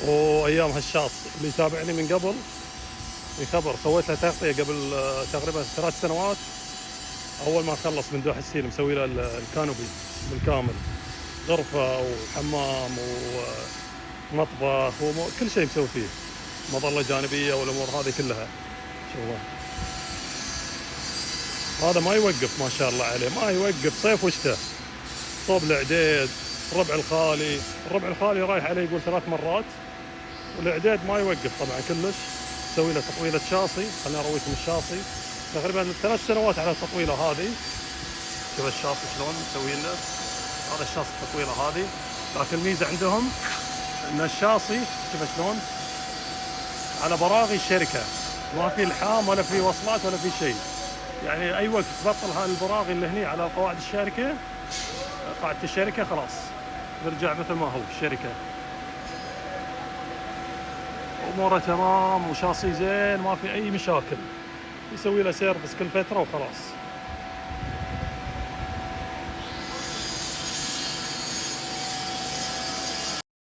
وايام هالشاص اللي يتابعني من قبل يخبر، سويت له تغطيه قبل تقريبا 3 سنوات. اول ما خلص من دوح السيل مسوي له الكانوبي بالكامل، غرفه وحمام ومطبخ وكل شيء مسوي فيه، مظله جانبيه والامور هذه كلها. شوفوا هذا ما يوقف ما شاء الله عليه، ما يوقف صيف وشتاء. صوب العديد، الربع الخالي رايح عليه يقول 3 مرات، والإعداد ما يوقف طبعا كلش. نسوي له تطويلة شاصي، خليني أرويكم الشاصي تقريبا 3 سنوات على التطويلة هذه. شوف الشاصي شلون مسوي له، هذا الشاصي التطويلة هذه. لكن الميزة عندهم ان الشاصي شوف شلون على براغي الشركة، ما في لحام ولا في وصلات ولا في شيء. يعني اي وقت تبطل هاي البراغي اللي هني على قواعد الشركة، قاعدة الشركة، خلاص نرجع مثل ما هو الشركة. اموره تمام وشاصي زين، ما في اي مشاكل. يسوي له سيرفس كل فتره وخلاص.